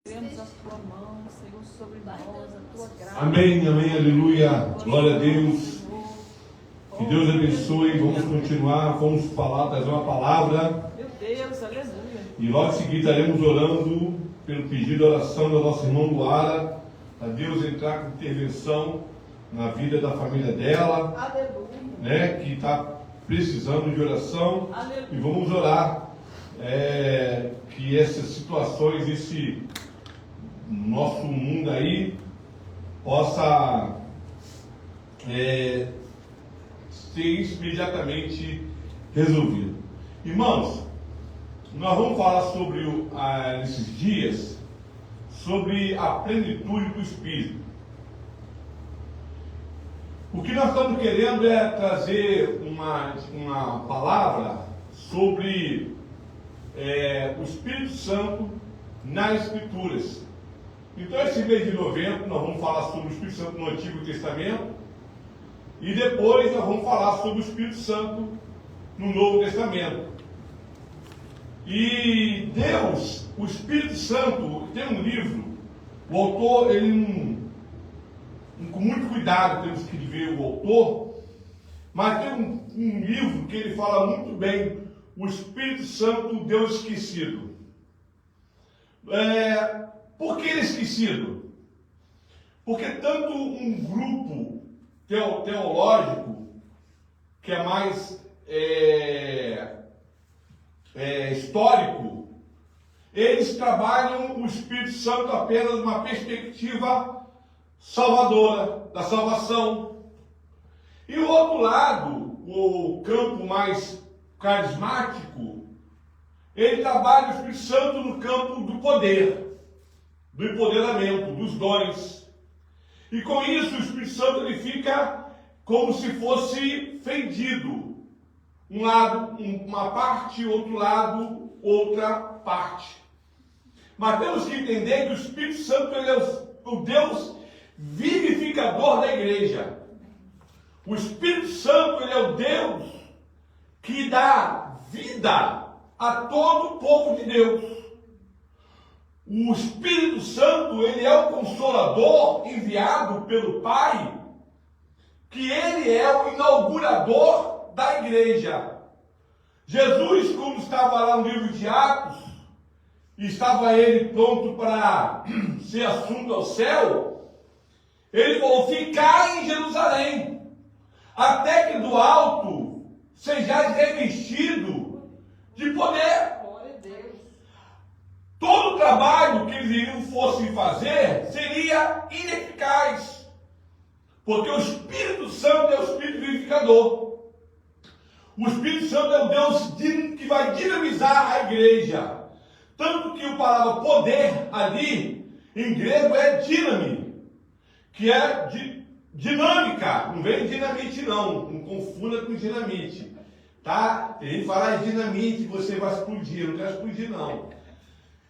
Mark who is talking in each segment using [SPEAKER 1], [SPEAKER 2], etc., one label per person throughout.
[SPEAKER 1] Queremos a tua mão, Senhor, sobre nós, a tua graça.
[SPEAKER 2] Amém, amém, aleluia. Glória a Deus. Que Deus abençoe. Vamos continuar, vamos falar, trazer uma palavra.
[SPEAKER 1] Meu Deus, aleluia.
[SPEAKER 2] E logo em seguida estaremos orando pelo pedido de oração da nossa irmã Luara, a Deus entrar com intervenção na vida da família dela,
[SPEAKER 1] Aleluia.
[SPEAKER 2] que está precisando de oração.
[SPEAKER 1] Aleluia.
[SPEAKER 2] E vamos orar que essas situações, esse nosso mundo aí, possa ser imediatamente resolvido. Irmãos, nós vamos falar sobre nesses dias sobre a plenitude do Espírito. O que nós estamos querendo é trazer uma palavra sobre o Espírito Santo nas Escrituras. Então, esse mês de novembro, nós vamos falar sobre o Espírito Santo no Antigo Testamento, e depois nós vamos falar sobre o Espírito Santo no Novo Testamento. E Deus, o Espírito Santo, tem um livro, o autor, com muito cuidado temos que ver o autor, mas tem um livro que ele fala muito bem, o Espírito Santo, Deus esquecido. Por que ele é esquecido? Porque tanto um grupo teológico, que é mais histórico, eles trabalham o Espírito Santo apenas numa perspectiva salvadora, da salvação. E o outro lado, o campo mais carismático, ele trabalha o Espírito Santo no campo do poder, do empoderamento, dos dons. E com isso o Espírito Santo ele fica como se fosse fendido. Um lado, uma parte, outro lado, outra parte. Mas temos que entender que o Espírito Santo ele é o Deus vivificador da igreja. O Espírito Santo ele é o Deus que dá vida a todo o povo de Deus. O Espírito Santo ele é o Consolador enviado pelo Pai, que ele é o inaugurador da igreja. Jesus, como estava lá no livro de Atos, e estava ele pronto para ser assunto ao céu, ele falou: ficai em Jerusalém, até que do alto sejais revestido de poder. Todo o trabalho que eles fossem fazer seria ineficaz, porque o Espírito Santo é o Espírito vivificador. O Espírito Santo é o Deus que vai dinamizar a igreja. Tanto que a palavra poder ali, em grego, é dínami, que é dinâmica. Não vem dinamite não confunda com dinamite. Tá? Tem gente que fala dinamite, você vai explodir. Eu não quero explodir não.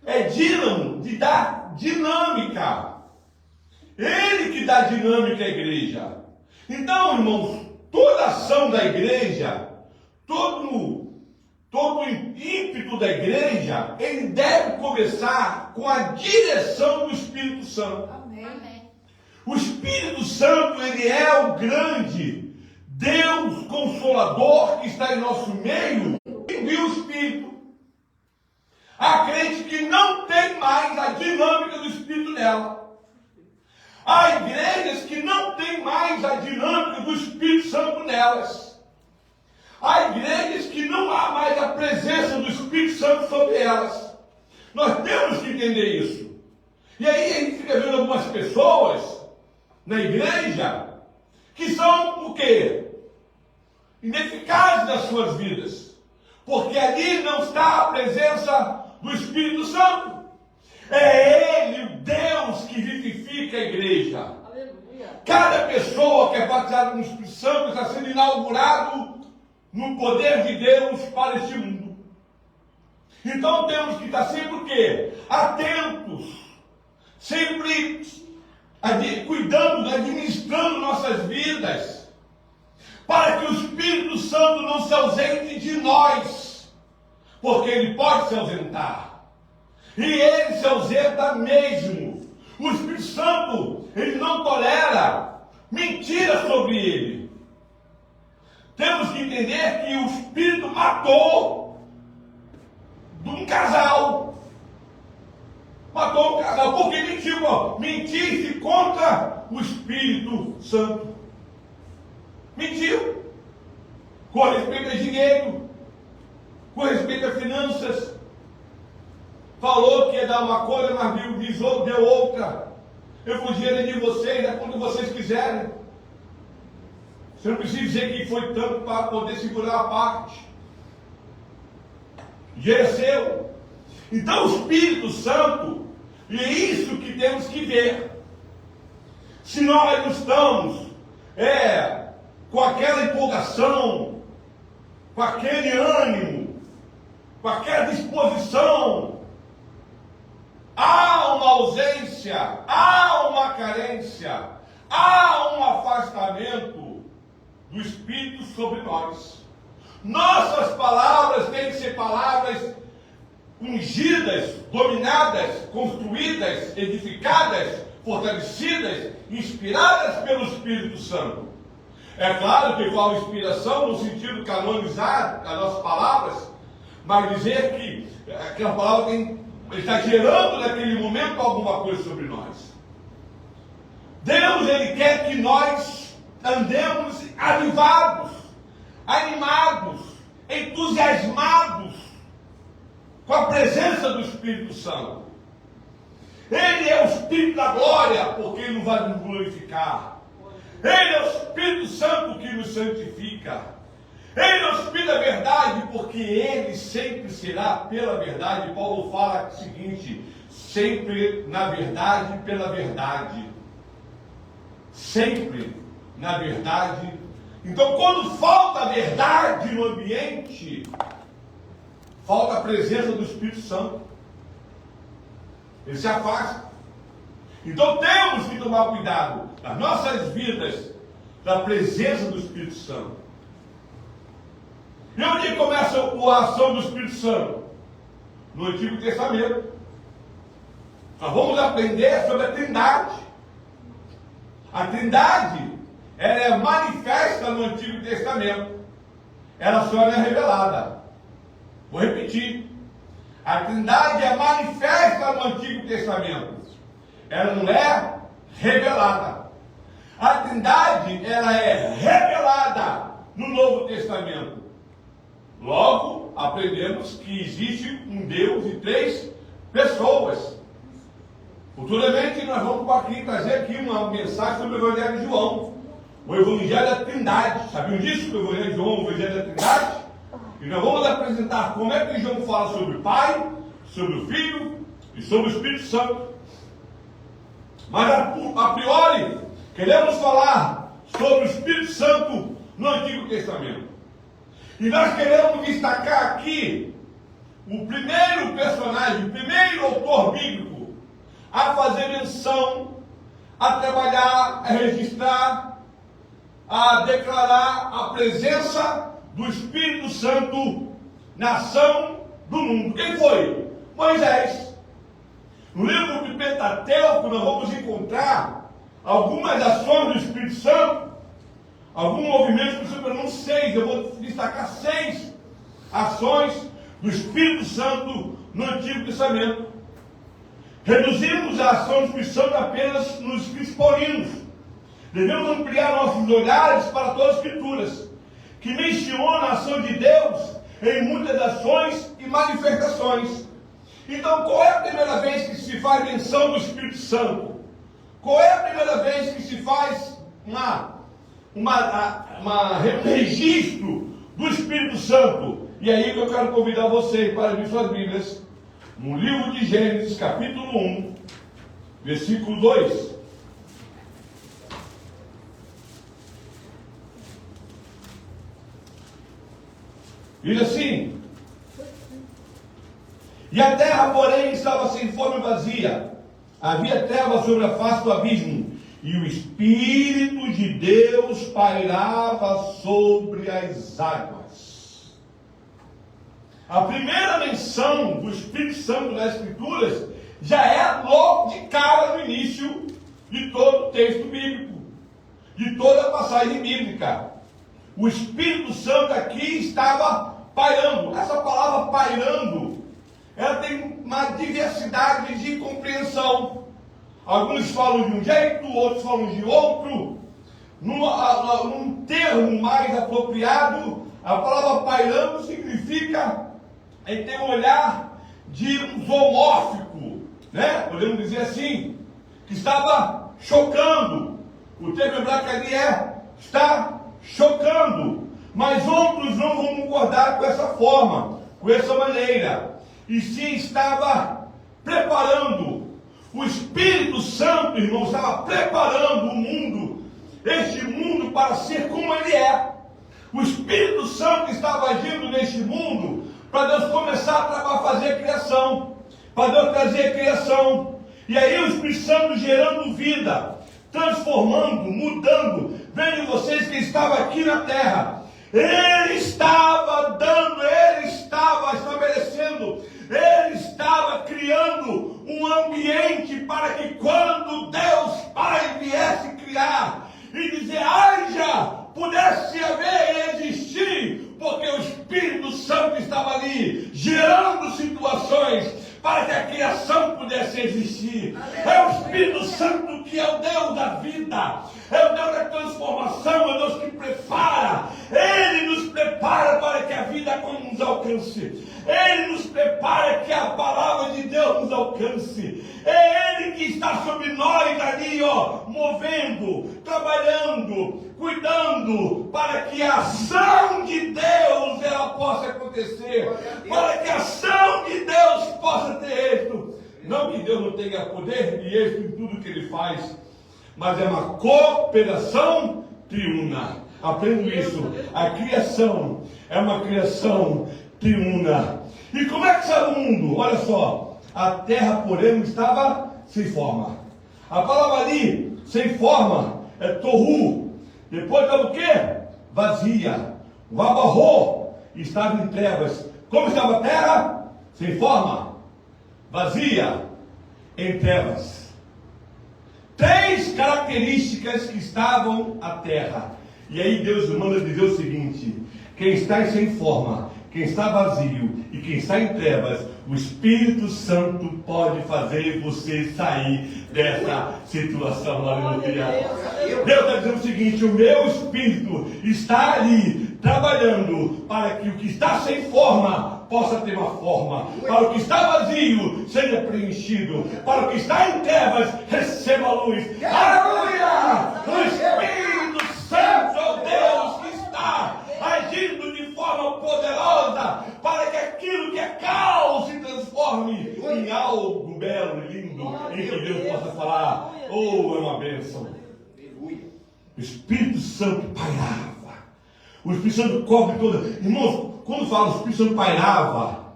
[SPEAKER 2] É dínamo, de dar dinâmica. Ele que dá dinâmica à igreja. Então, irmãos, toda ação da igreja, todo o ímpeto da igreja, ele deve começar com a direção do Espírito Santo.
[SPEAKER 1] Amém.
[SPEAKER 2] O Espírito Santo, ele é o grande Deus Consolador que está em nosso meio, e envia o Espírito. Há crente que não tem mais a dinâmica do Espírito nela. Há igrejas que não tem mais a dinâmica do Espírito Santo nelas. Há igrejas que não há mais a presença do Espírito Santo sobre elas. Nós temos que entender isso. E aí a gente fica vendo algumas pessoas na igreja que são o quê? Ineficazes nas suas vidas. Porque ali não está a presença do Espírito Santo. É Ele, o Deus, que vivifica a igreja.
[SPEAKER 1] Aleluia.
[SPEAKER 2] Cada pessoa que é batizada no Espírito Santo está sendo inaugurado no poder de Deus para este mundo. Então temos que estar sempre o quê? Atentos, sempre cuidando, administrando nossas vidas, para que o Espírito Santo não se ausente de nós, porque ele pode se ausentar. E ele se ausenta mesmo. O Espírito Santo, ele não tolera mentira sobre ele. Temos que entender que o Espírito matou um casal. Matou um casal porque mentiu. Mentisse contra o Espírito Santo. Mentiu. Com respeito a dinheiro. Com respeito a finanças. Falou que ia dar uma coisa, mas deu outra. Eu vou dinheiro de vocês, é quando vocês quiserem. Você não precisa dizer que foi tanto para poder segurar a parte. Dinheiro é seu. Então o Espírito Santo, e é isso que temos que ver. Se nós não estamos com aquela empolgação, com aquele ânimo, com aquela disposição, há uma ausência, há uma carência, há um afastamento do Espírito sobre nós. Nossas palavras têm que ser palavras ungidas, dominadas, construídas, edificadas, fortalecidas, inspiradas pelo Espírito Santo. É claro que eu falo inspiração no sentido de canonizar as nossas palavras, mas dizer que aquela palavra está gerando naquele momento alguma coisa sobre nós. Deus, ele quer que nós andemos avivados, animados, entusiasmados com a presença do Espírito Santo. Ele é o Espírito da glória, porque ele nos vai nos glorificar. Ele é o Espírito Santo que nos santifica. Ele é o Espírito da verdade, porque ele sempre será pela verdade. Paulo fala o seguinte: sempre na verdade, pela verdade. Sempre na verdade. Então, quando falta a verdade no ambiente, falta a presença do Espírito Santo. Ele se afasta. Então temos que tomar cuidado nas nossas vidas da presença do Espírito Santo. E onde começa a ação do Espírito Santo? No Antigo Testamento. Nós vamos aprender sobre a Trindade. A Trindade, ela é manifesta no Antigo Testamento. Ela só não é revelada. Vou repetir. A Trindade é manifesta no Antigo Testamento. Ela não é revelada. A Trindade, ela é revelada no Novo Testamento. Logo, aprendemos que existe um Deus e 3 pessoas. Futuramente, nós vamos trazer aqui uma mensagem sobre o Evangelho de João. O Evangelho da Trindade. Sabiam disso? O Evangelho de João, o Evangelho da Trindade? E nós vamos apresentar como é que João fala sobre o Pai, sobre o Filho e sobre o Espírito Santo. Mas a priori, queremos falar sobre o Espírito Santo no Antigo Testamento. E nós queremos destacar aqui o primeiro personagem, o primeiro autor bíblico a fazer menção, a trabalhar, a registrar, a declarar a presença do Espírito Santo na ação do mundo. Quem foi? Moisés. No livro de Pentateuco nós vamos encontrar algumas ações do Espírito Santo, algum movimento do Espírito Santo, 6, eu vou destacar 6 ações do Espírito Santo no Antigo Testamento. Reduzimos a ação do Espírito Santo apenas nos Escritos paulinos. Devemos ampliar nossos olhares para todas as Escrituras, que menciona a ação de Deus em muitas ações e manifestações. Então, qual é a primeira vez que se faz menção do Espírito Santo? Qual é a primeira vez que se faz um registro do Espírito Santo? E aí que eu quero convidar vocês para abrir suas Bíblias no livro de Gênesis, capítulo 1, versículo 2. Diz assim: e a terra, porém, estava sem forma e vazia. Havia trevas sobre a face do abismo, e o Espírito de Deus pairava sobre as águas. A primeira menção do Espírito Santo nas Escrituras já é logo de cara no início de todo o texto bíblico, de toda a passagem bíblica. O Espírito Santo aqui estava pairando. Essa palavra pairando, ela tem uma diversidade de compreensão. Alguns falam de um jeito, outros falam de outro. Num termo mais apropriado, a palavra pairando significa ter um olhar de um zoomórfico, né? Podemos dizer assim, que estava chocando. O termo hebraico ali está chocando. Mas outros não vão concordar com essa forma, com essa maneira. E sim estava preparando. O Espírito Santo, irmão, estava preparando o mundo, este mundo, para ser como ele é. O Espírito Santo estava agindo neste mundo para Deus começar a fazer a criação, para Deus trazer a criação. E aí o Espírito Santo gerando vida, transformando, mudando. Vendo vocês que estava aqui na terra, ele estava dando, ele estava estabelecendo, ele estava criando um ambiente para que quando Deus Pai viesse criar e dizer haja, pudesse haver e existir, porque o Espírito Santo estava ali gerando situações para que a criação pudesse existir. É o Espírito Santo que é o Deus da vida, é o Deus da transformação, é o Deus que prepara. Ele nos prepara para que a vida nos alcance. Ele nos prepara que a palavra de Deus nos alcance. É Ele que está sobre nós ali, movendo, trabalhando, cuidando, para que a ação de Deus ela possa acontecer, para que a ação de Deus possa ter êxito. Não que Deus não tenha poder e êxito em tudo que Ele faz, mas é uma cooperação triuna. Aprendo isso. A criação é uma criação triuna. E como é que está o mundo? Olha só, a terra, porém, estava sem forma. A palavra ali, sem forma, é torru. Depois estava o quê? Vazia. O abarrô estava em trevas. Como estava a terra? Sem forma, vazia, em trevas. Três características que estavam a terra. E aí Deus manda dizer o seguinte: quem está sem forma, quem está vazio e quem está em trevas, o Espírito Santo pode fazer você sair dessa situação. Aleluia. Deus está dizendo o seguinte: o meu Espírito está ali trabalhando para que o que está sem forma possa ter uma forma, para o que está vazio seja preenchido, para o que está em trevas receba a luz. Aleluia! O Espírito Santo é o Deus que está agindo de forma poderosa para que aquilo que é caos se transforme em algo belo e lindo, em que Deus possa falar: oh, é uma bênção. O Espírito Santo pairava. O Espírito Santo cobre toda. Irmãos, quando fala o Espírito Santo pairava,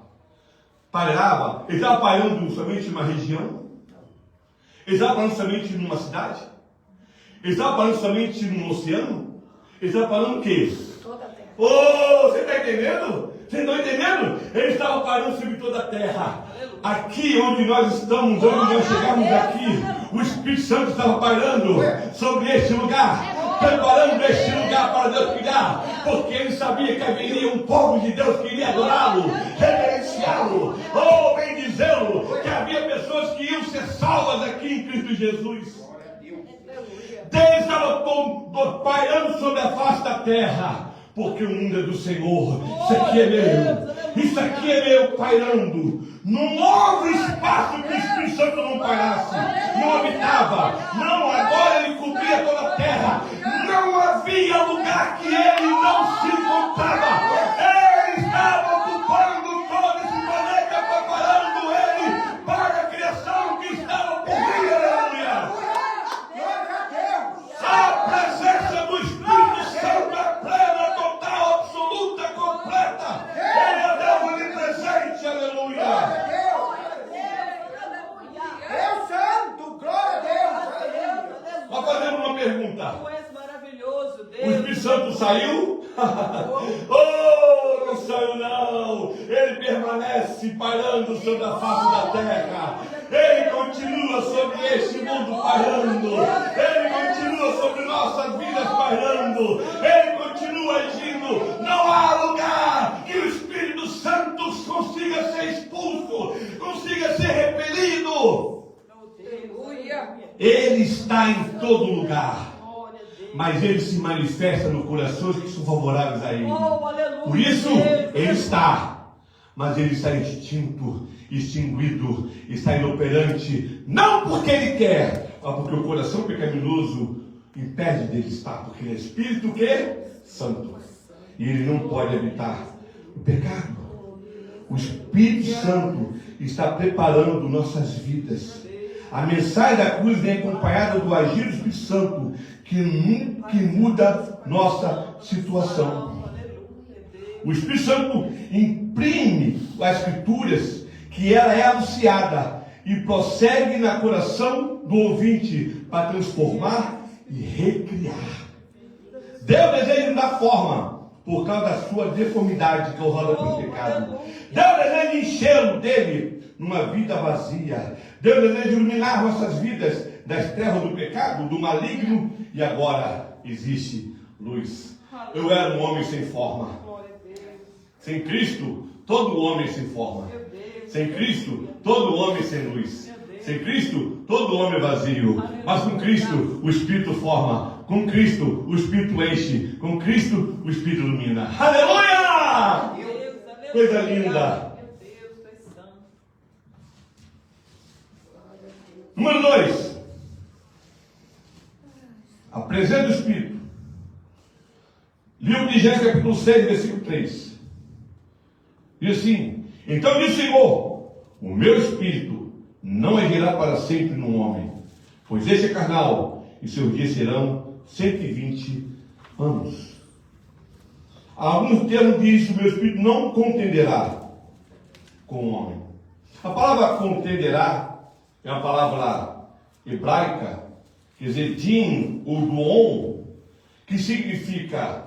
[SPEAKER 2] ele estava pairando somente numa região? Ele estava pairando somente numa cidade? Ele estava pairando somente num oceano? Ele estava pairando o quê?
[SPEAKER 1] Toda a terra.
[SPEAKER 2] Oh, você está entendendo? Vocês estão entendendo? Ele estava pairando sobre toda a terra. Aqui onde nós estamos, onde nós chegamos aqui, o Espírito Santo estava pairando sobre este lugar, preparando este lugar para Deus criar, porque ele sabia que haveria um povo de Deus que iria adorá-lo, reverenciá-lo, ou bendizê-lo, que havia pessoas que iam ser salvas aqui em Cristo Jesus. Deus estava pairando sobre a face da terra, porque o mundo é do Senhor. Isso aqui é meu, isso aqui é meu, pairando num novo espaço que o Espírito Santo não pairasse, não habitava. Não, agora ele cobria toda a terra. Não havia lugar que ele não se encontrava. Ele estava ocupando todo esse planeta, preparando ele para a criação que estava por vir. Aleluia! A presença do Espírito Santo é plena, total, absoluta, completa. Ele é Deus onipresente. Aleluia!
[SPEAKER 3] Deus Santo, glória a Deus.
[SPEAKER 2] Nós fazemos uma pergunta.
[SPEAKER 1] Tu és maravilhoso,
[SPEAKER 2] O
[SPEAKER 1] Deus.
[SPEAKER 2] Espírito Santo saiu? Oh, não sonho não. Ele permanece pairando sobre a face da terra. Ele continua sobre este mundo pairando. Ele continua sobre nossas vidas pairando. Ele continua agindo. Não há lugar que o Espírito Santo consiga ser expulso, consiga ser repelido. Ele está em todo lugar, mas ele se manifesta nos corações que são favoráveis a ele. Por isso, ele está, mas ele está extinto, extinguido, está inoperante, não porque ele quer, mas porque o coração pecaminoso impede dele estar, porque ele é Espírito que? Santo. E ele não pode habitar o pecado. O Espírito Santo está preparando nossas vidas. A mensagem da cruz vem acompanhada do agir do Espírito Santo, que muda nossa situação. O Espírito Santo imprime as Escrituras, que ela é anunciada, e prossegue no coração do ouvinte para transformar e recriar. Deus deseja nos dar forma, por causa da sua deformidade causada pelo pecado. Deus deseja enchê-lo dele numa vida vazia. Deus deseja iluminar nossas vidas das trevas do pecado, do maligno, e agora existe luz. Eu era um homem sem forma. Sem Cristo, todo homem sem forma. Sem Cristo, todo homem sem luz. Sem Cristo, todo homem vazio. Mas com Cristo, o Espírito forma. Com Cristo, o Espírito enche. Com Cristo, o Espírito ilumina. Aleluia! Coisa linda. Número 2. A presença do Espírito. Livro de Gênesis, capítulo 6, versículo 3. Diz assim: então diz o Senhor, o meu Espírito não agirá para sempre no homem, pois este é carnal, e seus dias serão 120 anos. Alguns termos diz: o meu Espírito não contenderá com o homem. A palavra contenderá é uma palavra hebraica, quer dizer, din ou duon, que significa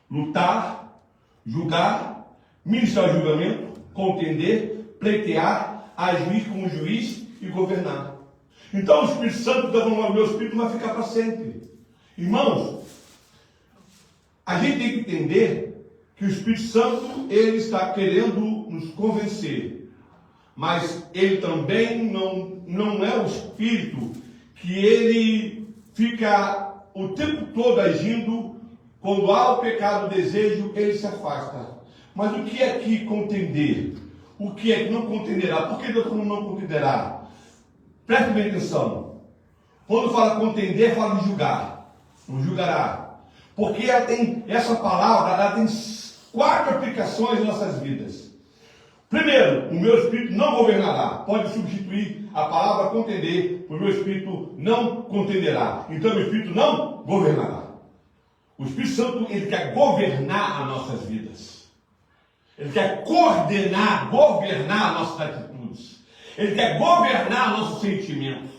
[SPEAKER 2] lutar, julgar, ministrar julgamento, contender, pleitear, agir como juiz e governar. Então o Espírito Santo está falando: o meu Espírito vai ficar para sempre. Irmãos, a gente tem que entender que o Espírito Santo, ele está querendo nos convencer, mas ele também não é o Espírito que ele fica o tempo todo agindo. Quando há o pecado, o desejo, ele se afasta. Mas o que é que contender? O que é que não contenderá? Por que Deus não contenderá? Preste bem atenção. Quando fala contender, fala de julgar. Não julgará. Porque ela tem, essa palavra, ela tem 4 aplicações em nossas vidas. Primeiro, o meu Espírito não governará. Pode substituir a palavra contender, o meu Espírito não contenderá. Então, o meu Espírito não governará. O Espírito Santo, ele quer governar as nossas vidas. Ele quer governar nossas atitudes. Ele quer governar nossos sentimentos.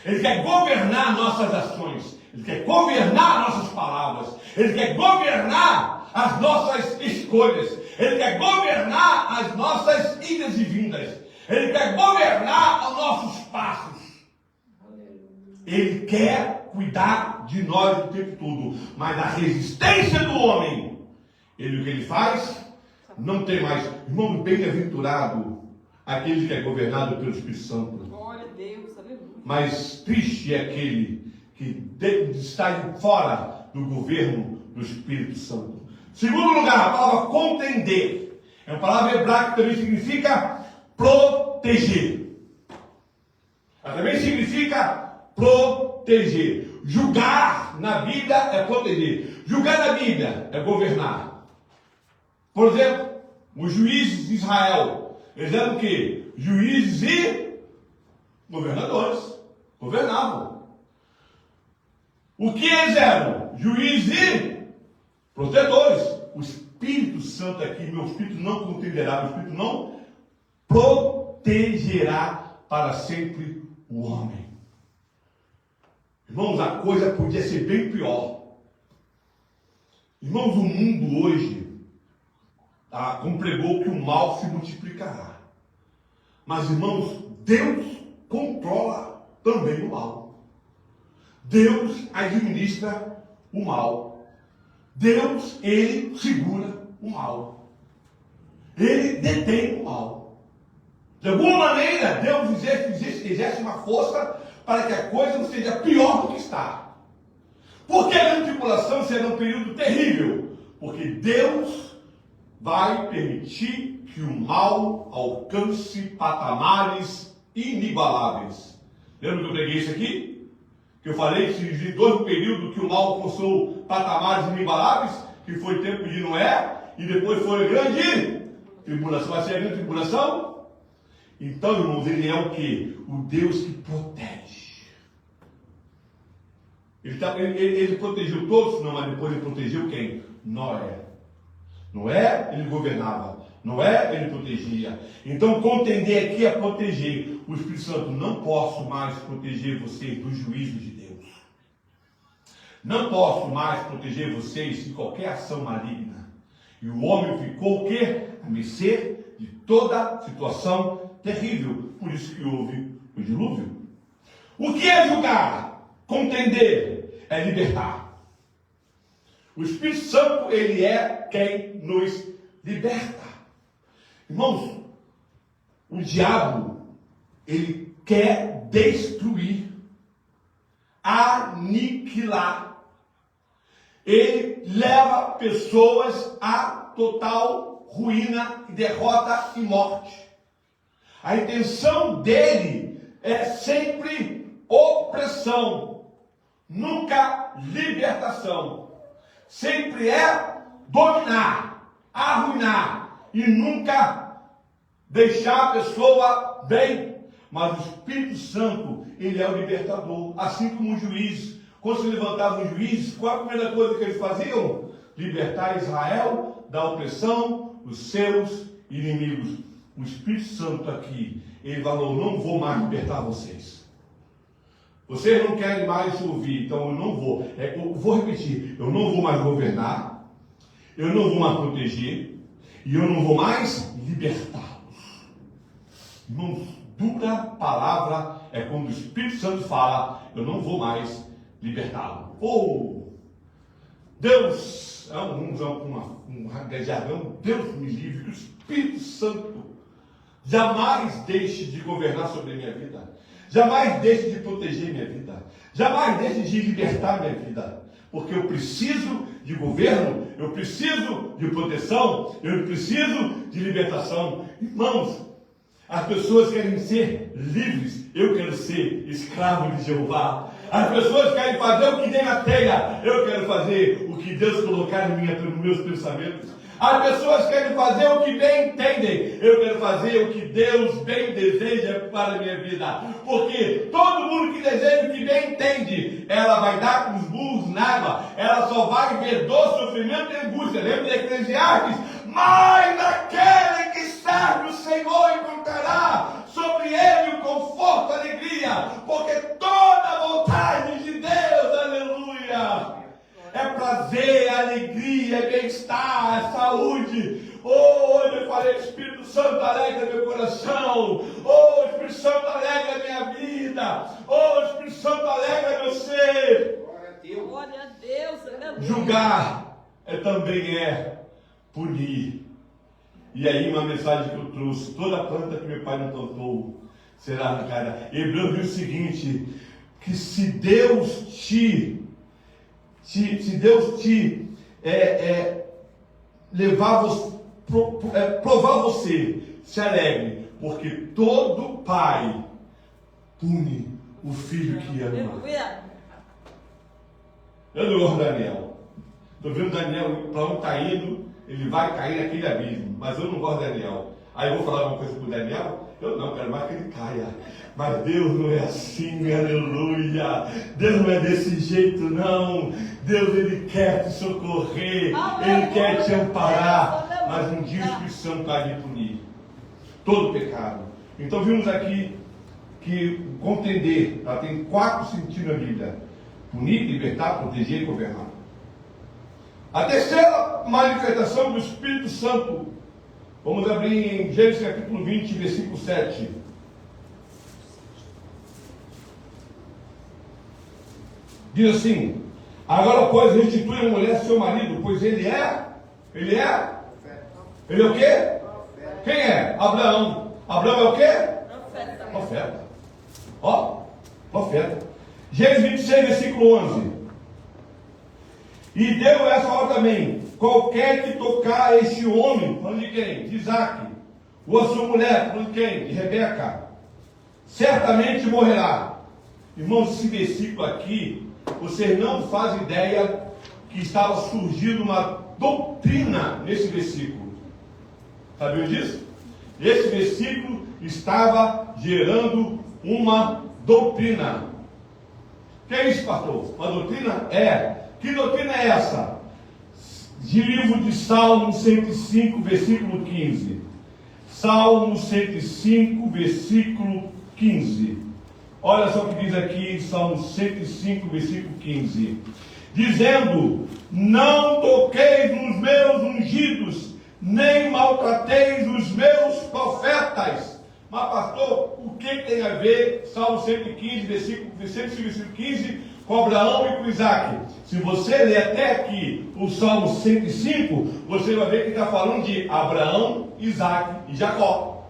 [SPEAKER 2] Ele quer governar nossas ações. Ele quer governar nossas palavras. Ele quer governar as nossas escolhas. Ele quer governar as nossas idas e vindas. Ele quer governar os nossos passos. Ele quer cuidar de nós o tempo todo. Mas a resistência do homem, o que ele faz? Não tem mais. Irmão, bem-aventurado aquele que é governado pelo Espírito Santo.
[SPEAKER 1] Glória a Deus, aleluia.
[SPEAKER 2] Mas triste é aquele que está fora do governo do Espírito Santo. Segundo lugar, a palavra contender. É uma palavra hebraica que também significa proteger. Ela também significa proteger. Julgar na Bíblia é proteger. Julgar na Bíblia é governar. Por exemplo, os juízes de Israel, eles eram o quê? Juízes e governadores. Governavam. O que eles eram? Juízes e protetores. O Espírito Santo aqui, meu Espírito não contenderá, meu Espírito não protegerá para sempre o homem. Irmãos, a coisa podia ser bem pior. Irmãos, o mundo hoje como pregou, que o mal se multiplicará. Mas, irmãos, Deus controla também o mal. Deus administra o mal. Deus, ele segura o mal. Ele detém o mal. De alguma maneira, Deus exerce uma força para que a coisa não seja pior do que está. Porque a grande tribulação será um período terrível. Porque Deus vai permitir que o mal alcance patamares inigualáveis. Lembra que eu preguei isso aqui? Que eu falei que se dois períodos que o mal alcançou patamares inigualáveis, que foi o tempo de Noé, e depois foi a grande tribulação. Vai ser a grande tribulação? Então, irmãos, ele é o quê? O Deus que protege. Ele protegeu todos? Não, mas depois ele protegeu quem? Noé. Noé, ele governava. Noé, ele protegia. Então, contender aqui é proteger. O Espírito Santo, não posso mais proteger vocês dos juízos de Deus. Não posso mais proteger vocês de qualquer ação maligna. E o homem ficou o quê? A mercê de toda situação terrível. Por isso que houve o dilúvio. O que é julgar? Contender é libertar. O Espírito Santo, ele é quem nos liberta. Irmãos, o diabo, ele quer destruir, aniquilar. Ele leva pessoas a total ruína, derrota e morte. A intenção dele é sempre opressão, nunca libertação. Sempre é dominar, arruinar e nunca deixar a pessoa bem. Mas o Espírito Santo, ele é o libertador, assim como o juiz. Quando se levantavam os juízes, qual a primeira coisa que eles faziam? Libertar Israel da opressão dos seus inimigos. O Espírito Santo aqui, ele falou, não vou mais libertar vocês. Vocês não querem mais ouvir, então eu não vou. Eu vou repetir, eu não vou mais governar, eu não vou mais proteger, e eu não vou mais libertá-los. Irmãos, dura palavra é quando o Espírito Santo fala, eu não vou mais libertá-lo. Deus, Deus me livre, que o Espírito Santo jamais deixe de governar sobre a minha vida. Jamais deixe de proteger minha vida. Jamais deixe de libertar minha vida. Porque eu preciso de governo, eu preciso de proteção, eu preciso de libertação. Irmãos, as pessoas querem ser livres, eu quero ser escravo de Jeová. As pessoas querem fazer o que tem na telha, eu quero fazer o que Deus colocar nos meus pensamentos. As pessoas querem fazer o que bem entendem. Eu quero fazer o que Deus bem deseja para a minha vida. Porque todo mundo que deseja o que bem entende, ela vai dar com os burros na água. Ela só vai ver dor, sofrimento e angústia. Lembra de Eclesiastes? Mas aquele que serve o Senhor encontrará sobre ele o conforto, a alegria. Porque toda a vontade de Deus, aleluia, é prazer, é alegria, é bem-estar, é saúde. Eu falei, Espírito Santo, alegra meu coração. Espírito Santo, alegra minha vida. Espírito Santo, alegra meu ser.
[SPEAKER 1] Glória a Deus, aleluia.
[SPEAKER 2] Julgar também é punir. E aí uma mensagem que eu trouxe, toda planta que meu pai não plantou será arrancada. Hebreus diz o seguinte, que se Deus provar você, se alegre, porque todo pai pune o filho que ama. Eu não gosto do Daniel. Estou vendo Daniel para onde está indo, ele vai cair naquele abismo, mas eu não gosto do Daniel. Aí eu vou falar uma coisa para o Daniel? Eu não, quero mais que ele caia. Mas Deus não é assim, aleluia. Deus não é desse jeito, não. Deus, ele quer te socorrer, ele quer te amparar. Mas um dia o Espírito Santo vai lhe punir todo pecado. Então vimos aqui que contender, ela tem 4 sentidos na Bíblia: punir, libertar, proteger e governar. A terceira manifestação do Espírito Santo Vamos abrir em Gênesis capítulo 20, versículo 7. Diz assim: agora, pois, restitui a mulher seu marido, pois ele é o quê? Quem é? Abraão. Abraão é o quê? Profeta. Ó, profeta. Gênesis 26, versículo 11. E deu essa ordem também: qualquer que tocar a este homem, falando de quem? De Isaac, ou a sua mulher, falando de quem? De Rebeca, certamente morrerá. Irmãos, esse versículo aqui, vocês não fazem ideia que estava surgindo uma doutrina nesse versículo. Sabiam disso? Esse versículo estava gerando uma doutrina. O que é isso, pastor? Uma doutrina? Que doutrina é essa? De livro de Salmo 105, versículo 15. Salmo 105, versículo 15. Olha só o que diz aqui em Salmo 105, versículo 15. Dizendo: não toqueis nos meus ungidos, nem maltrateis os meus profetas. Mas, pastor, o que tem a ver Salmo 115, versículo 15, com Abraão e com Isaac? Se você ler até aqui o Salmo 105, você vai ver que está falando de Abraão, Isaac e Jacó.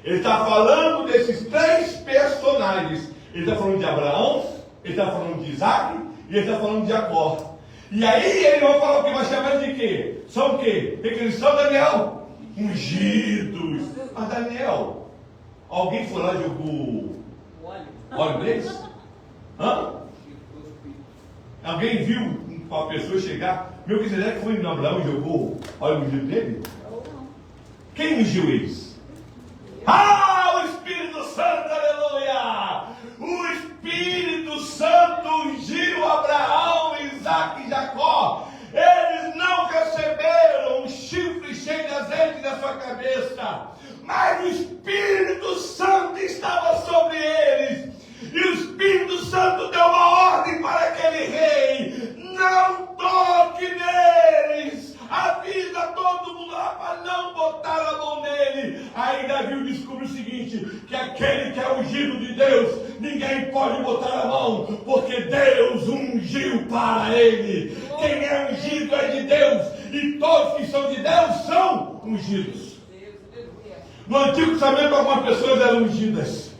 [SPEAKER 2] Ele está falando desses três personagens. Ele está falando de Abraão, ele está falando de Isaac e ele está falando de Jacó. E aí ele vai falar o que vai chamar de quê? São o quê? O que eles são, Daniel? Ungidos. Mas Daniel, alguém foi lá e jogou óleo neles? Hã? Alguém viu uma pessoa chegar? Meu Melquisedeque foi em Abraão e jogou óleo ungido nele? Quem ungiu eles? Ah, o Espírito Santo, aleluia! O Espírito Santo ungiu Abraão, Isaac e Jacó. Eles não receberam um chifre cheio de azeite na sua cabeça, mas o Espírito Santo estava sobre eles. E o Espírito Santo deu uma ordem para aquele rei: não toque neles. Avisa todo mundo lá para não botar a mão nele. Aí Davi descobre o seguinte: que aquele que é ungido de Deus, ninguém pode botar a mão, porque Deus ungiu para ele. Quem é ungido é de Deus, e todos que são de Deus são ungidos. No Antigo Testamento algumas pessoas eram ungidas.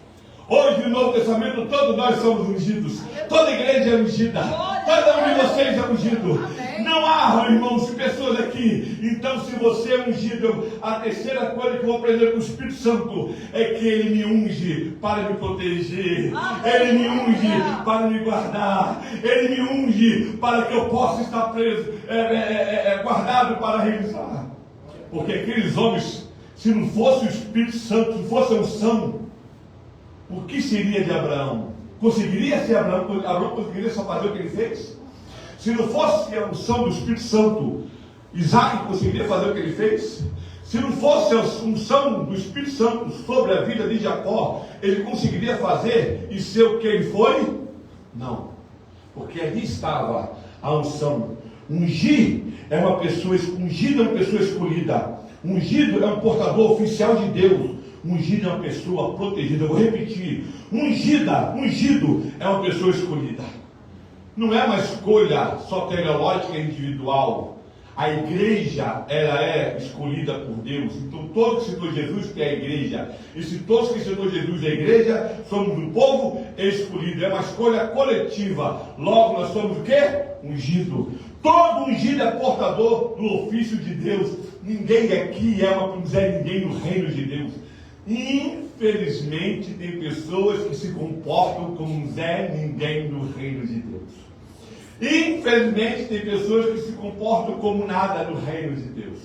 [SPEAKER 2] Hoje no Novo Testamento todos nós somos ungidos. Toda igreja é ungida. Cada um de vocês é ungido. Não há, irmãos, pessoas aqui. Então, se você é ungido, a terceira coisa que eu vou aprender com o Espírito Santo é que ele me unge para me proteger. Ele me unge para me guardar. Ele me unge para que eu possa estar preso, guardado para realizar. Porque aqueles homens, se não fosse o Espírito Santo, se fosse a unção, o que seria de Abraão? Conseguiria ser Abraão? Abraão conseguiria só fazer o que ele fez? Se não fosse a unção do Espírito Santo, Isaac conseguiria fazer o que ele fez? Se não fosse a unção do Espírito Santo sobre a vida de Jacó, ele conseguiria fazer e ser o que ele foi? Não. Porque ali estava a unção. Ungir é uma pessoa, ungida é uma pessoa escolhida. Ungido é um portador oficial de Deus. Ungido é uma pessoa protegida. Eu vou repetir: ungido é uma pessoa escolhida. Não é uma escolha soteriológica individual. A igreja, ela é escolhida por Deus. Então todos que citou Jesus que é a igreja. E se todos que citou Jesus é a igreja, somos um povo escolhido. É uma escolha coletiva. Logo nós somos o quê? Ungido. Todo ungido é portador do ofício de Deus. Ninguém aqui é um Zé Ninguém no reino de Deus. Infelizmente tem pessoas que se comportam como um Zé Ninguém no reino de Deus. Infelizmente tem pessoas que se comportam como nada no reino de Deus.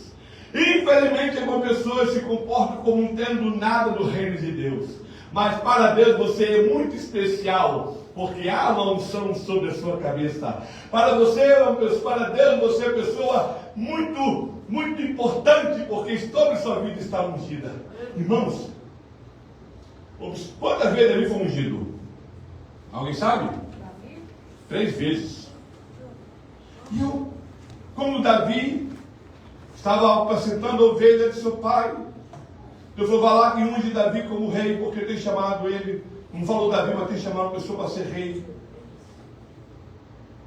[SPEAKER 2] Infelizmente algumas pessoas se comportam como não tendo nada do reino de Deus. Mas para Deus você é muito especial, porque há uma unção sobre a sua cabeça. Para Deus você é uma pessoa muito, muito importante, porque sobre sua vida está ungida. Irmãos, quantas vezes Davi foi ungido? Alguém sabe? 3 vezes. E como Davi estava apacentando a ovelha de seu pai. Deus falou: vai lá e unge Davi como rei, porque tem chamado ele. Não falou Davi, mas tem chamado a pessoa para ser rei.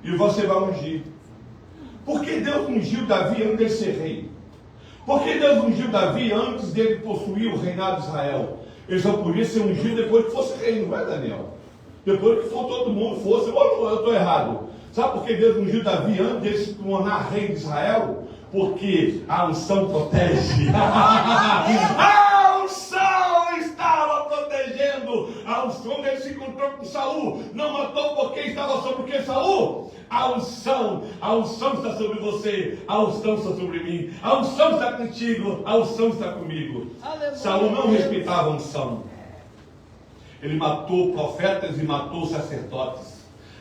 [SPEAKER 2] E você vai ungir. Por que Deus ungiu Davi antes de ser rei? Por que Deus ungiu Davi antes dele possuir o reinado de Israel? Ele só podia ser ungido depois que fosse rei, não é, Daniel? Depois que for todo mundo fosse, ou eu estou errado? Sabe por que Deus ungiu Davi antes de se tornar rei de Israel? Porque a unção protege. A unção estava protegendo. A unção, quando ele se encontrou com Saul, não matou porque estava sobre Saul. A unção está sobre você, a unção está sobre mim, a unção está contigo, a unção está comigo. Aleluia. Saul não respeitava a unção. Ele matou profetas e matou sacerdotes.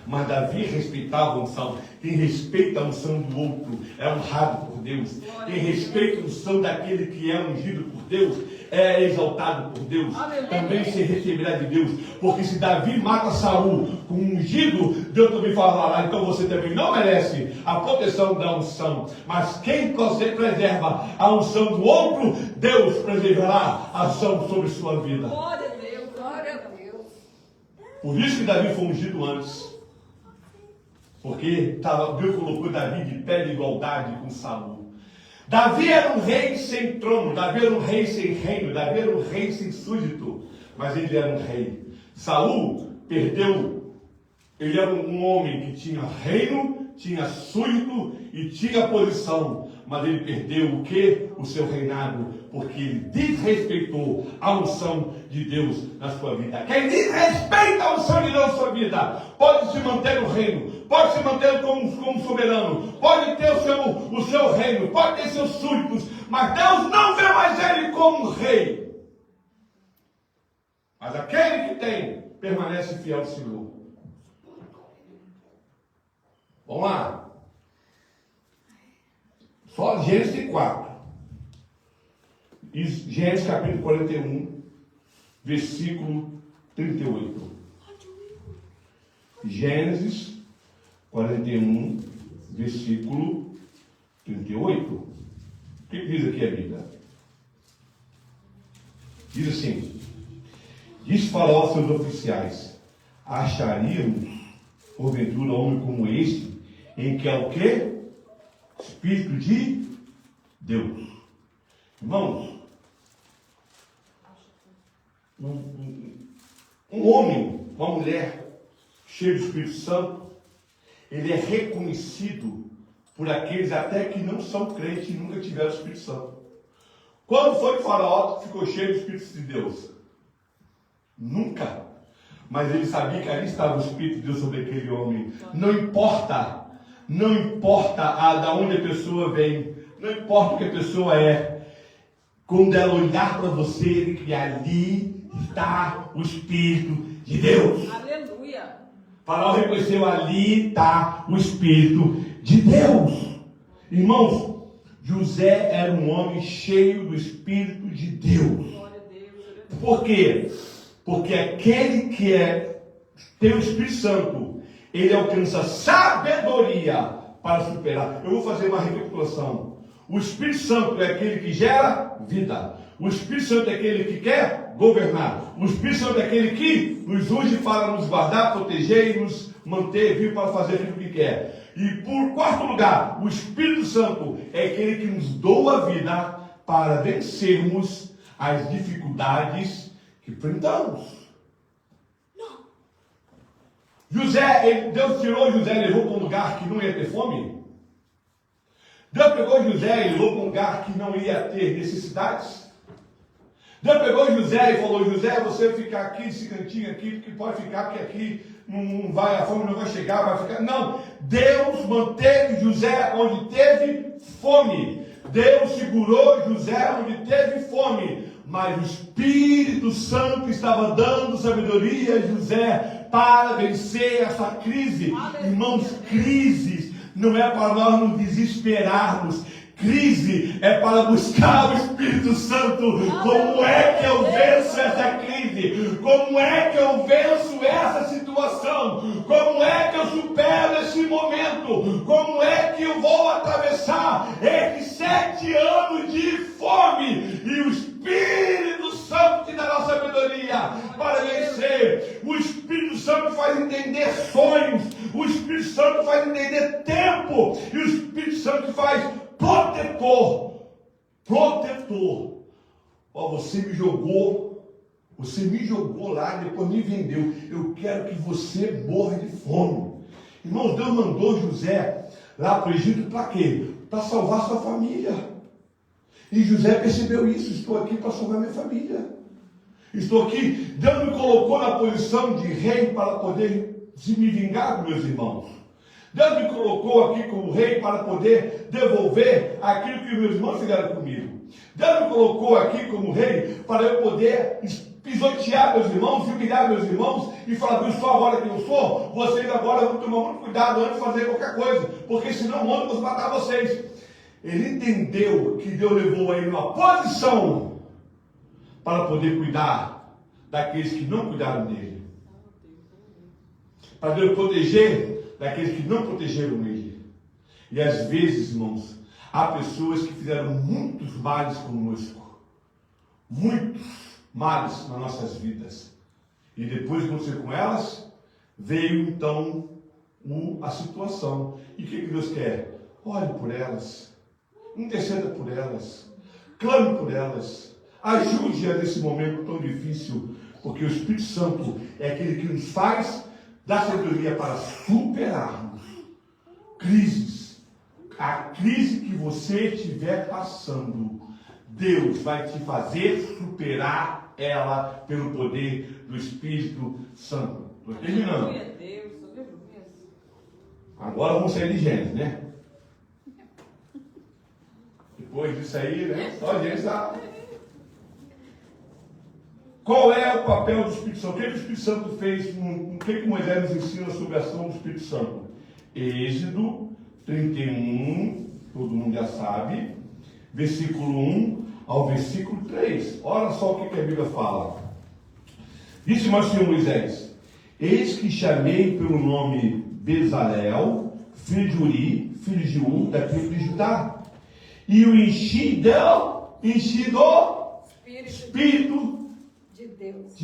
[SPEAKER 2] Mas Davi respeitava a unção. Quem respeita a unção do outro é honrado por Deus. Quem respeita a unção daquele que é ungido por Deus é exaltado por Deus. Também se receberá de Deus. Porque se Davi mata Saul com um ungido, Deus também falará: então você também não merece a proteção da unção. Mas quem preserva a unção do outro, Deus preservará a unção sobre sua vida.
[SPEAKER 1] Glória a Deus, glória a Deus.
[SPEAKER 2] Por isso que Davi foi ungido antes. Porque Deus colocou Davi de pé de igualdade com Saul. Davi era um rei sem trono, Davi era um rei sem reino, Davi era um rei sem súdito, mas ele era um rei. Saul perdeu, ele era um homem que tinha reino, tinha súdito e tinha posição, mas ele perdeu o quê? O seu reinado, porque ele desrespeitou a unção de Deus na sua vida. Quem desrespeita a unção de Deus na sua vida, pode se manter no reino, pode se manter como soberano, pode ter o seu reino, pode ter seus súditos, mas Deus não vê mais ele como rei. Mas aquele que tem, permanece fiel ao Senhor. Vamos lá. Só Gênesis 4. Gênesis capítulo 41, versículo 38. Gênesis 41, versículo 38. O que diz aqui a Bíblia? Diz assim: diz Faraó aos seus oficiais: acharíamos porventura homem como este, em que há o quê? Espírito de Deus. Irmãos, um homem, uma mulher cheio do Espírito Santo, ele é reconhecido por aqueles até que não são crentes e nunca tiveram o Espírito Santo. Quando foi que o Faraó ficou cheio do Espírito de Deus? Nunca. Mas ele sabia que ali estava o Espírito de Deus sobre aquele homem. Não importa da onde a pessoa vem, não importa o que a pessoa é, quando ela olhar para você, que ali está o Espírito de Deus.
[SPEAKER 1] Aleluia.
[SPEAKER 2] Faraó reconheceu: ali está o Espírito de Deus. Irmãos, José era um homem cheio do Espírito de Deus.
[SPEAKER 1] Glória a Deus.
[SPEAKER 2] Por quê? Porque aquele que tem o Espírito Santo, ele alcança sabedoria para superar. Eu vou fazer uma recapitulação. O Espírito Santo é aquele que gera vida. O Espírito Santo é aquele que quer governar. O Espírito Santo é aquele que nos unge para nos guardar, proteger e nos manter vivos para fazer aquilo que quer. E por quarto lugar, o Espírito Santo é aquele que nos doa a vida para vencermos as dificuldades que enfrentamos. Deus tirou José e levou para um lugar que não ia ter fome. Deus pegou José e levou para um lugar que não ia ter necessidades. Deus pegou José e falou: José, você ficar aqui, nesse cantinho aqui, porque pode ficar, porque aqui não vai, a fome não vai chegar, vai ficar. Não, Deus manteve José onde teve fome. Deus segurou José onde teve fome. Mas o Espírito Santo estava dando sabedoria a José para vencer essa crise. Irmãos, crises não é para nós nos desesperarmos. Crise é para buscar o Espírito Santo. Como é que eu venço essa crise? Como é que eu venço essa situação? Como é que eu supero esse momento? Como é que que eu vou atravessar esses 7 anos de fome. E o Espírito Santo te dará sabedoria para vencer. O Espírito Santo faz entender sonhos. O Espírito Santo faz entender tempo. E o Espírito Santo faz protetor. Protetor. Ó, você me jogou lá, depois me vendeu. Eu quero que você morra de fome. Irmãos, Deus mandou José lá para o Egito para quê? Para salvar sua família. E José percebeu isso. Estou aqui para salvar minha família. Estou aqui. Deus me colocou na posição de rei para poder se me vingar dos meus irmãos. Deus me colocou aqui como rei para poder devolver aquilo que meus irmãos fizeram comigo. Deus me colocou aqui como rei para eu poder pisotear meus irmãos, humilhar meus irmãos e falar, viu só agora que eu sou, vocês agora vão tomar muito cuidado antes de fazer qualquer coisa, porque senão ontem eu vou matar vocês. Ele entendeu que Deus levou ele numa posição para poder cuidar daqueles que não cuidaram dele. Para Deus proteger daqueles que não protegeram ele. E às vezes, irmãos, há pessoas que fizeram muitos males conosco. Muitos males nas nossas vidas. E depois de acontecer com elas, veio então a situação. E o que Deus quer? Ore por elas. Interceda por elas. Clame por elas. Ajude-a nesse momento tão difícil. Porque o Espírito Santo é aquele que nos faz dar sabedoria para superarmos crises. A crise que você estiver passando, Deus vai te fazer superar ela pelo poder do Espírito Santo. Estou terminando. Agora vamos sair de Gênesis, né? Depois disso aí, né? Só Gênesis. Qual é o papel do Espírito Santo? O que o Espírito Santo fez? O que Moisés nos ensina sobre a ação do Espírito Santo? Êxodo 31, todo mundo já sabe, versículo 1 ao versículo 3. Olha só o que a Bíblia fala. Disse mais o Senhor Moisés: eis que chamei pelo nome Bezalel, filho de Uri, filho de Um, da tribo de Judá, e o enchi do Espírito de Deus.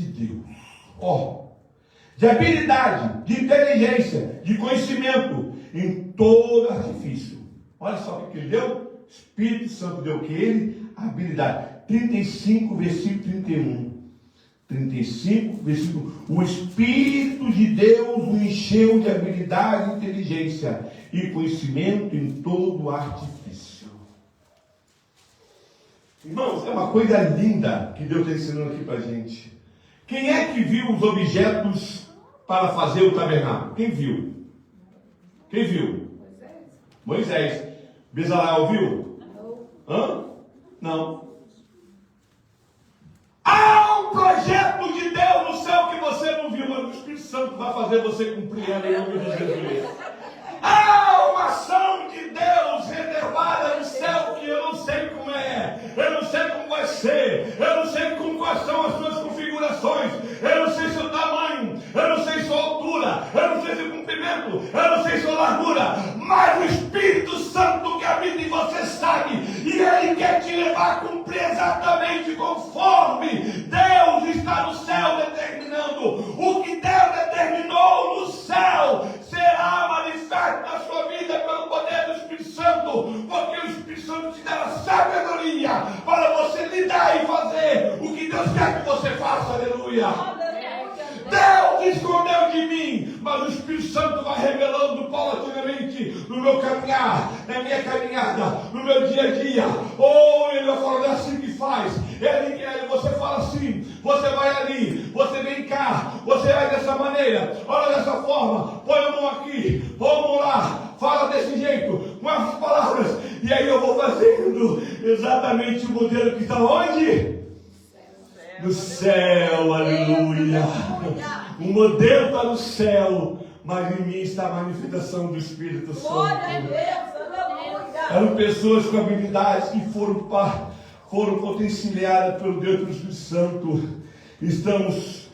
[SPEAKER 2] De habilidade, de inteligência, de conhecimento, em todo artifício. Olha só o que ele deu. Espírito Santo deu o que ele? Habilidade. 35, versículo 31. 35, versículo. O Espírito de Deus o encheu de habilidade, inteligência e conhecimento em todo artifício. Irmãos, é uma coisa linda que Deus está ensinando aqui para a gente. Quem é que viu os objetos para fazer o tabernáculo? Quem viu? Quem viu? Moisés. Bezalel viu? Hã? Não. Há um projeto de Deus no céu que você não viu, mas o Espírito Santo vai fazer você cumprir ela em nome de Jesus. Há uma ação de Deus reservada no céu que eu não sei como é, eu não sei como vai ser, eu não sei quais são as suas configurações, eu não sei seu tamanho, eu não sei sua altura, eu não sei seu comprimento, eu não sei sua largura, mas o Espírito Santo que habita em você sabe, e Ele quer te levar a cumprir exatamente conforme Deus está no céu determinando. O que Deus determinou no céu será manifesto na sua vida pelo poder do Espírito Santo, porque o Espírito Santo te dará sabedoria para você lidar e fazer o que Deus quer que você faça. Aleluia! Deus escondeu de mim, mas o Espírito Santo vai revelando paulatinamente no meu caminhar, na minha caminhada, no meu dia a dia. Ele vai falando, é assim que faz. Você fala assim, você vai ali, você vem cá, você vai dessa maneira, olha dessa forma, põe a mão aqui, vamos lá, fala desse jeito, com essas palavras, e aí eu vou fazendo exatamente o modelo que está onde? No céu, aleluia. O modelo está no céu, mas em mim está a manifestação do Espírito Santo. Eram pessoas com habilidades que foram potenciadas pelo Deus do Espírito Santo. Estamos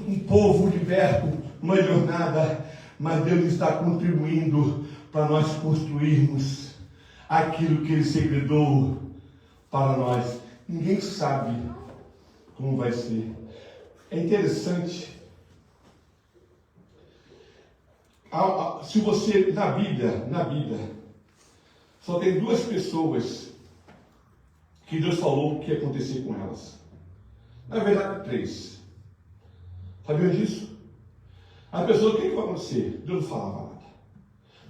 [SPEAKER 2] um povo liberto, uma jornada, mas Deus está contribuindo para nós construirmos aquilo que Ele segredou para nós. Ninguém sabe como vai ser. É interessante. Se você, na Bíblia, só tem 2 pessoas que Deus falou o que ia acontecer com elas. Na verdade, 3. Sabiam disso? As pessoas, o que vai acontecer? Deus não falava nada.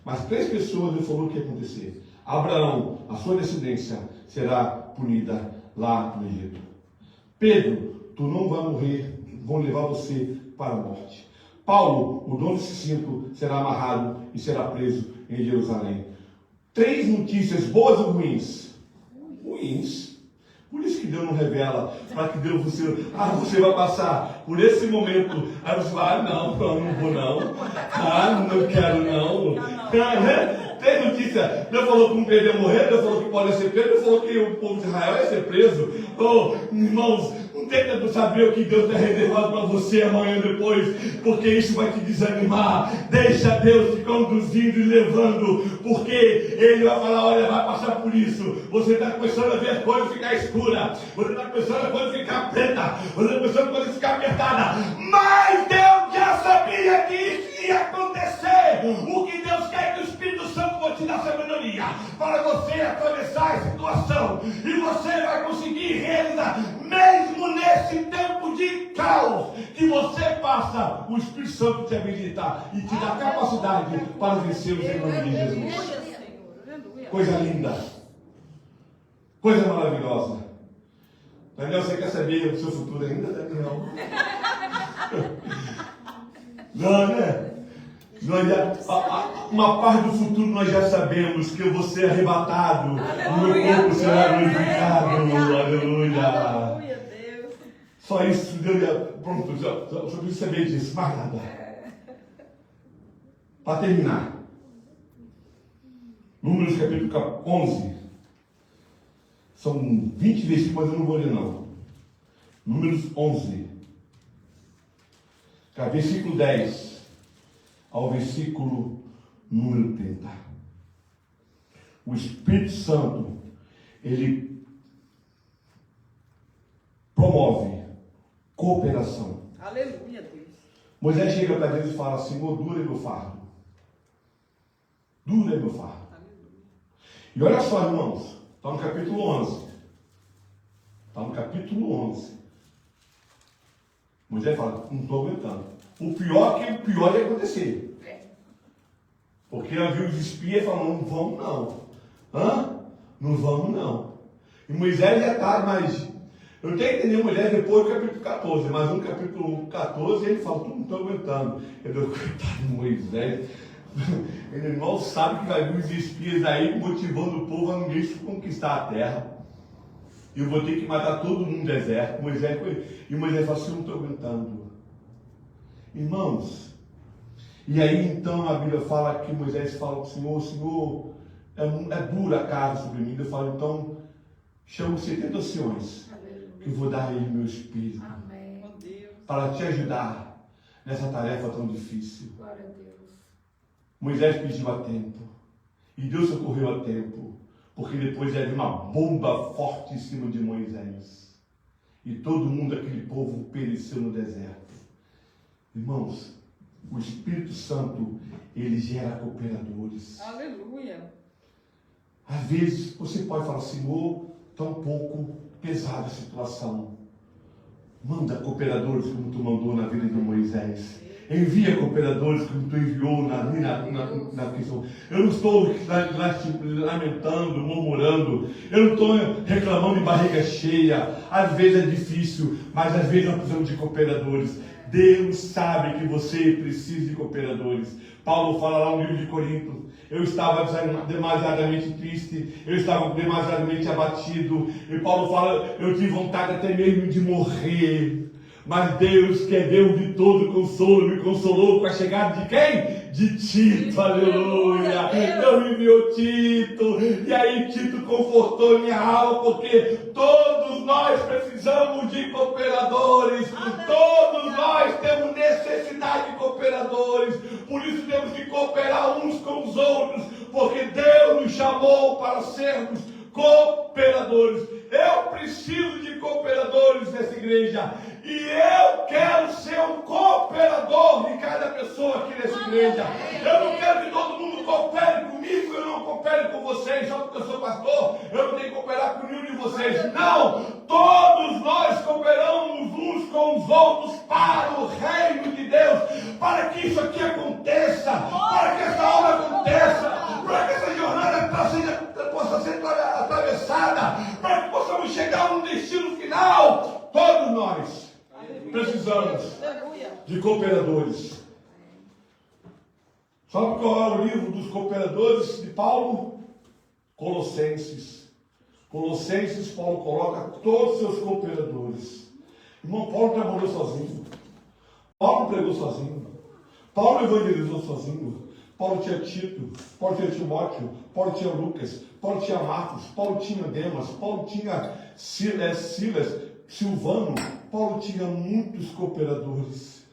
[SPEAKER 2] Mas 3 pessoas Deus falou o que ia acontecer. Abraão, a sua descendência será punida lá no Egito. Pedro, tu não vai morrer, vão levar você para a morte. Paulo, o dono desse cinto, será amarrado e será preso em Jerusalém. 3 notícias, boas ou ruins? Ruins. Por isso que Deus não revela, para que Deus você vai passar por esse momento. Aí você vai, não vou não. Não quero não. 3 notícias. Deus falou que um Pedro ia morrer, Deus falou que pode ser preso, Deus falou que o povo de Israel ia ser preso. Oh, irmãos, não tenta saber o que Deus tem reservado para você amanhã depois, porque isso vai te desanimar. Deixa Deus te conduzindo e levando, porque Ele vai falar, olha, vai passar por isso. Você está começando a ver as coisas ficar escuras, você está começando a coisa ficar preta, você está começando a coisa ficar apertada, mas Deus já sabia que isso ia acontecer. O que Deus quer é que o Espírito Santo vai te dar sabedoria para você atravessar a situação, e você vai conseguir realizar, mesmo nesse tempo de caos que você passa, o Espírito Santo te habilita e te dá capacidade para vencer os em nome de Jesus. Coisa linda, coisa maravilhosa. Daniel, você quer saber o seu futuro ainda, Daniel? Não, né? Uma parte do futuro nós já sabemos, que eu vou ser arrebatado, o meu corpo será glorificado. Aleluia.
[SPEAKER 1] Deus.
[SPEAKER 2] Só isso, Deus já. Pronto, só preciso saber disso, mais nada. Para terminar, Números capítulo 11. São 20 versículos, mas eu não vou ler não. Números 11. Versículo 10 ao versículo número 30. O Espírito Santo, ele promove cooperação.
[SPEAKER 1] Aleluia, Deus.
[SPEAKER 2] Moisés chega para Deus e fala, Senhor, dura é meu fardo. Dura é meu fardo.
[SPEAKER 1] Aleluia.
[SPEAKER 2] E olha só, irmãos, está no capítulo 11. Está no capítulo 11. Moisés fala, não estou aguentando. O pior ia acontecer. Porque havia os espias falando, não vamos não. Não vamos não. E Moisés já está, mas eu tenho que entender Moisés depois do capítulo 14, mas no capítulo 14 ele fala, não estou aguentando. Eu digo, coitado de Moisés, ele mal sabe que vai vir os espias aí motivando o povo a não deixar conquistar a terra. E eu vou ter que matar todo mundo no deserto. E Moisés fala assim, não estou aguentando. Irmãos, e aí então a Bíblia fala que Moisés fala para o Senhor, é dura a carga sobre mim. Eu falo, então, chamo 70 anciões, que eu vou dar a ele meu espírito.
[SPEAKER 1] Amém. Oh, Deus.
[SPEAKER 2] Para te ajudar nessa tarefa tão difícil.
[SPEAKER 1] Glória a Deus.
[SPEAKER 2] Moisés pediu a tempo, e Deus socorreu a tempo, porque depois havia uma bomba forte em cima de Moisés, e todo mundo, aquele povo, pereceu no deserto. Irmãos, o Espírito Santo, ele gera cooperadores.
[SPEAKER 1] Aleluia.
[SPEAKER 2] Às vezes você pode falar, Senhor, está um pouco pesada a situação. Manda cooperadores como tu mandou na vida de Moisés. Envia cooperadores como tu enviou na questão. Eu não estou lamentando, murmurando. Eu não estou reclamando de barriga cheia. Às vezes é difícil, mas às vezes nós precisamos de cooperadores. Deus sabe que você precisa de cooperadores. Paulo fala lá no livro de Coríntios, eu estava demasiadamente triste, eu estava demasiadamente abatido, e Paulo fala, eu tive vontade até mesmo de morrer, mas Deus, que é Deus de todo consolo, me consolou com a chegada de quem? De Tito, aleluia. Deus enviou Tito, e aí Tito confortou minha alma, porque todos nós precisamos de cooperadores, todos nós temos necessidade de cooperadores. cooperadores. Por isso temos que cooperar uns com os outros, porque Deus nos chamou para sermos cooperadores. Eu preciso de cooperadores nessa igreja. E eu quero ser um cooperador de cada pessoa aqui nessa igreja. Eu não quero que todo mundo coopere comigo, eu não coopere com vocês. Só porque eu sou pastor, eu não tenho que cooperar com nenhum de vocês. Não! Todos nós cooperamos uns com os outros para o reino de Deus. Para que isso aqui aconteça. Para que essa obra aconteça. Para que essa jornada possa ser atravessada. Para que possamos chegar a um destino final. Todos nós precisamos de cooperadores. Sabe qual é o livro dos cooperadores de Paulo? Colossenses. Colossenses, Paulo coloca todos os seus cooperadores. Irmão, Paulo trabalhou sozinho. Paulo pregou sozinho. Paulo evangelizou sozinho. Paulo tinha Tito, Paulo tinha Timóteo, Paulo tinha Lucas, Paulo tinha Marcos, Paulo tinha Demas, Paulo tinha Silas, Silvano. Paulo tinha muitos cooperadores.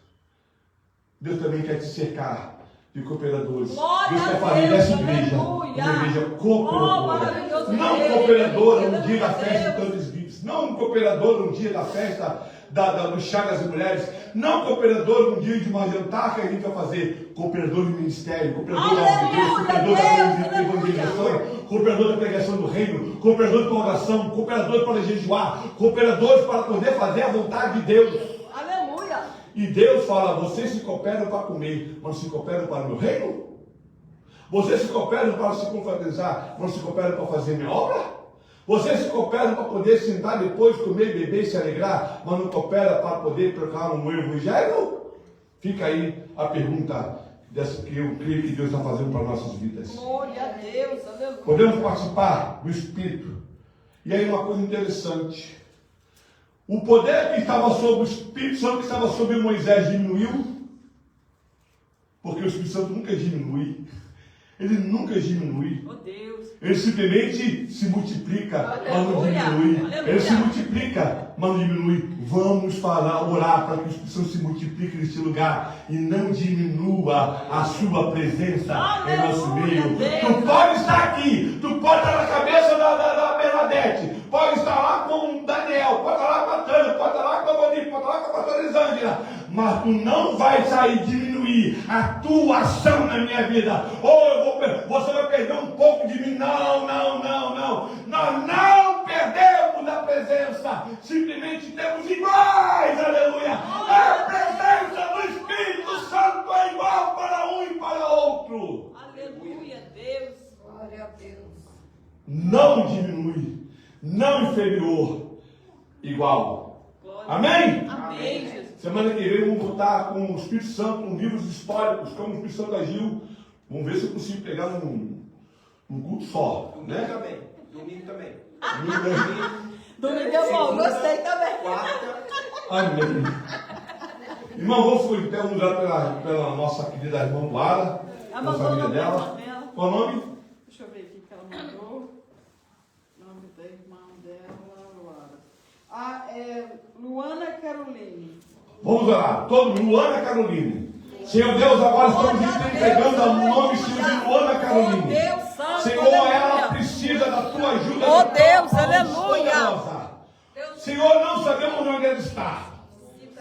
[SPEAKER 2] Deus também quer te cercar de cooperadores. Deus quer fazer dessa igreja uma igreja cooperadora. Não cooperadora no dia da festa de tantos vídeos. Não cooperadora no dia da festa do chá das mulheres. Não cooperador no dia de uma jantar que a gente vai fazer. Cooperador de ministério, cooperador da obra de Deus, cooperador da evangelização, cooperador da pregação do reino, cooperador para oração, cooperador para jejuar, cooperadores para poder fazer a vontade de Deus.
[SPEAKER 1] Aleluia!
[SPEAKER 2] E Deus fala: vocês se cooperam para comer, mas se cooperam para o meu reino? Vocês se cooperam para se confraternizar, mas se cooperam para fazer minha obra? Vocês se cooperam para poder sentar depois, comer, beber e se alegrar, mas não cooperam para poder trocar um evangelho? Fica aí a pergunta que eu creio que Deus está fazendo para nossas vidas.
[SPEAKER 1] Glória a Deus, aleluia.
[SPEAKER 2] Podemos participar do Espírito. E aí uma coisa interessante. O poder que estava sobre o Espírito Santo, que estava sobre Moisés, diminuiu. Porque o Espírito Santo nunca diminui. Ele nunca diminui.
[SPEAKER 1] Oh Deus.
[SPEAKER 2] Ele simplesmente se multiplica, mas não
[SPEAKER 1] Aleluia.
[SPEAKER 2] diminui.
[SPEAKER 1] Aleluia.
[SPEAKER 2] Ele se multiplica, mas não diminui. Vamos orar para que o Espírito Santo se multiplique neste lugar e não diminua a sua presença em nosso meio.
[SPEAKER 1] Deus.
[SPEAKER 2] Tu pode estar aqui, tu pode estar na cabeça da Bernadette, pode estar lá com o Daniel, pode estar lá com a Tânia, pode estar lá com a Bonita, pode estar lá com a pastora Elisângela, mas tu não vai sair diminuir a tua ação na minha vida. Ou você vai perder um pouco de mim. Não. Nós não perdemos a presença. Simplesmente temos iguais. Aleluia. A presença do Espírito Santo é igual para um e para outro.
[SPEAKER 1] Aleluia, Deus.
[SPEAKER 3] Glória a Deus.
[SPEAKER 2] Não diminui. Não inferior. Igual. Amém?
[SPEAKER 1] Amém, Jesus.
[SPEAKER 2] Semana que vem vamos voltar com o Espírito Santo, com livros históricos, como o Espírito Santo agiu. Vamos ver se eu consigo pegar num culto só.
[SPEAKER 3] Domingo
[SPEAKER 2] Né?
[SPEAKER 3] também. Domingo também.
[SPEAKER 1] Domingo é bom, gostei também.
[SPEAKER 3] Quarta.
[SPEAKER 2] Amém. Irmão, vamos orar pela nossa querida irmã Lara, pela família dela. Qual o nome?
[SPEAKER 1] Deixa eu ver aqui que ela mandou. O nome da irmã dela, Luara. Luana Caroline.
[SPEAKER 2] Vamos orar. Todo mundo, Luana Caroline. Senhor Deus, agora estamos entregando o nome, Senhor, de Luana Caroline.
[SPEAKER 1] Oh Deus Santo,
[SPEAKER 2] Senhor, ela precisa da tua ajuda.
[SPEAKER 1] Oh Deus,
[SPEAKER 2] aleluia. Senhor, não sabemos onde ela está.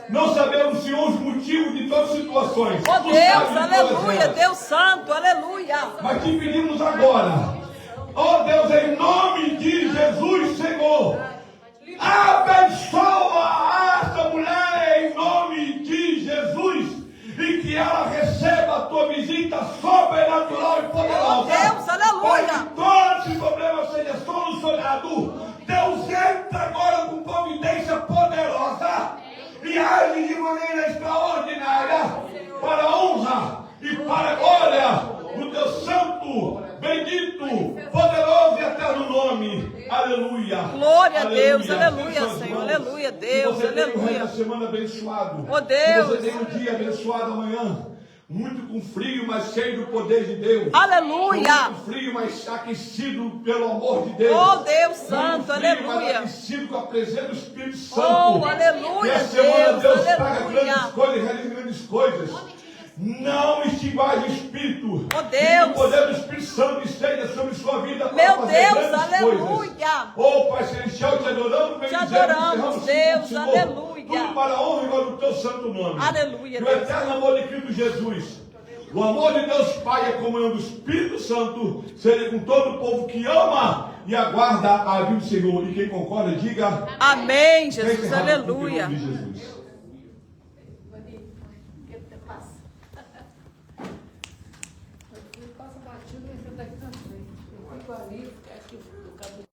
[SPEAKER 2] Não sabemos, Senhor, os motivos de todas as situações.
[SPEAKER 1] Oh
[SPEAKER 2] Tu
[SPEAKER 1] Deus,
[SPEAKER 2] sabes de todas
[SPEAKER 1] aleluia,
[SPEAKER 2] elas.
[SPEAKER 1] Deus Santo, aleluia.
[SPEAKER 2] Mas te pedimos agora, ó Deus, em nome de Jesus, Senhor, abençoa essa mulher em nome de Jesus e que ela receba a tua visita sobrenatural e poderosa.
[SPEAKER 1] Oh Deus, aleluia.
[SPEAKER 2] Para que todo esse problema seja solucionado. Deus entra agora com providência poderosa e age de maneira extraordinária para a honra e para a glória do teu santo, bendito, poderoso e eterno nome. Aleluia.
[SPEAKER 1] Glória a Deus,
[SPEAKER 2] Aleluia.
[SPEAKER 1] aleluia,
[SPEAKER 2] Deus,
[SPEAKER 1] Senhor,
[SPEAKER 2] irmãos.
[SPEAKER 1] aleluia,
[SPEAKER 2] Que
[SPEAKER 1] Deus,
[SPEAKER 2] você tenha um resto
[SPEAKER 1] aleluia.
[SPEAKER 2] da semana abençoado.
[SPEAKER 1] Oh, Deus.
[SPEAKER 2] Que você tenha um dia abençoado amanhã. Muito com frio, mas cheio do poder de Deus.
[SPEAKER 1] Aleluia.
[SPEAKER 2] Muito frio, mas aquecido pelo amor de Deus.
[SPEAKER 1] Oh Deus
[SPEAKER 2] Muito
[SPEAKER 1] Santo,
[SPEAKER 2] frio, mas
[SPEAKER 1] aleluia.
[SPEAKER 2] aquecido com a presença do Espírito Santo.
[SPEAKER 1] Oh, aleluia,
[SPEAKER 2] Que a semana
[SPEAKER 1] Deus,
[SPEAKER 2] Deus traga
[SPEAKER 1] aleluia.
[SPEAKER 2] grandes coisas, realize grandes coisas. Não extinguais o Espírito.
[SPEAKER 4] Oh,
[SPEAKER 2] E
[SPEAKER 4] Deus.
[SPEAKER 2] o poder do Espírito Santo esteja sobre sua vida para
[SPEAKER 4] Meu
[SPEAKER 2] fazer
[SPEAKER 4] Deus,
[SPEAKER 2] grandes
[SPEAKER 4] aleluia.
[SPEAKER 2] coisas. Oh, Pai Celestial, te adoramos,
[SPEAKER 4] Te
[SPEAKER 2] bendizemos,
[SPEAKER 4] adoramos,
[SPEAKER 2] encerramos
[SPEAKER 4] Deus,
[SPEAKER 2] Senhor.
[SPEAKER 4] aleluia.
[SPEAKER 2] Tudo para a honra e glória do teu santo nome.
[SPEAKER 4] Aleluia,
[SPEAKER 2] Que o
[SPEAKER 4] Deus.
[SPEAKER 2] eterno amor de Cristo Jesus, o amor de Deus Pai e a comunhão do Espírito Santo seja com todo o povo que ama e aguarda a vinda do Senhor. E quem concorda, diga
[SPEAKER 4] Amém, Jesus,
[SPEAKER 2] Está encerrado o culto em
[SPEAKER 4] aleluia.
[SPEAKER 2] nome de Jesus.
[SPEAKER 3] Passa batido, mas você daqui na frente. Eu fico ali, acho que o cabelo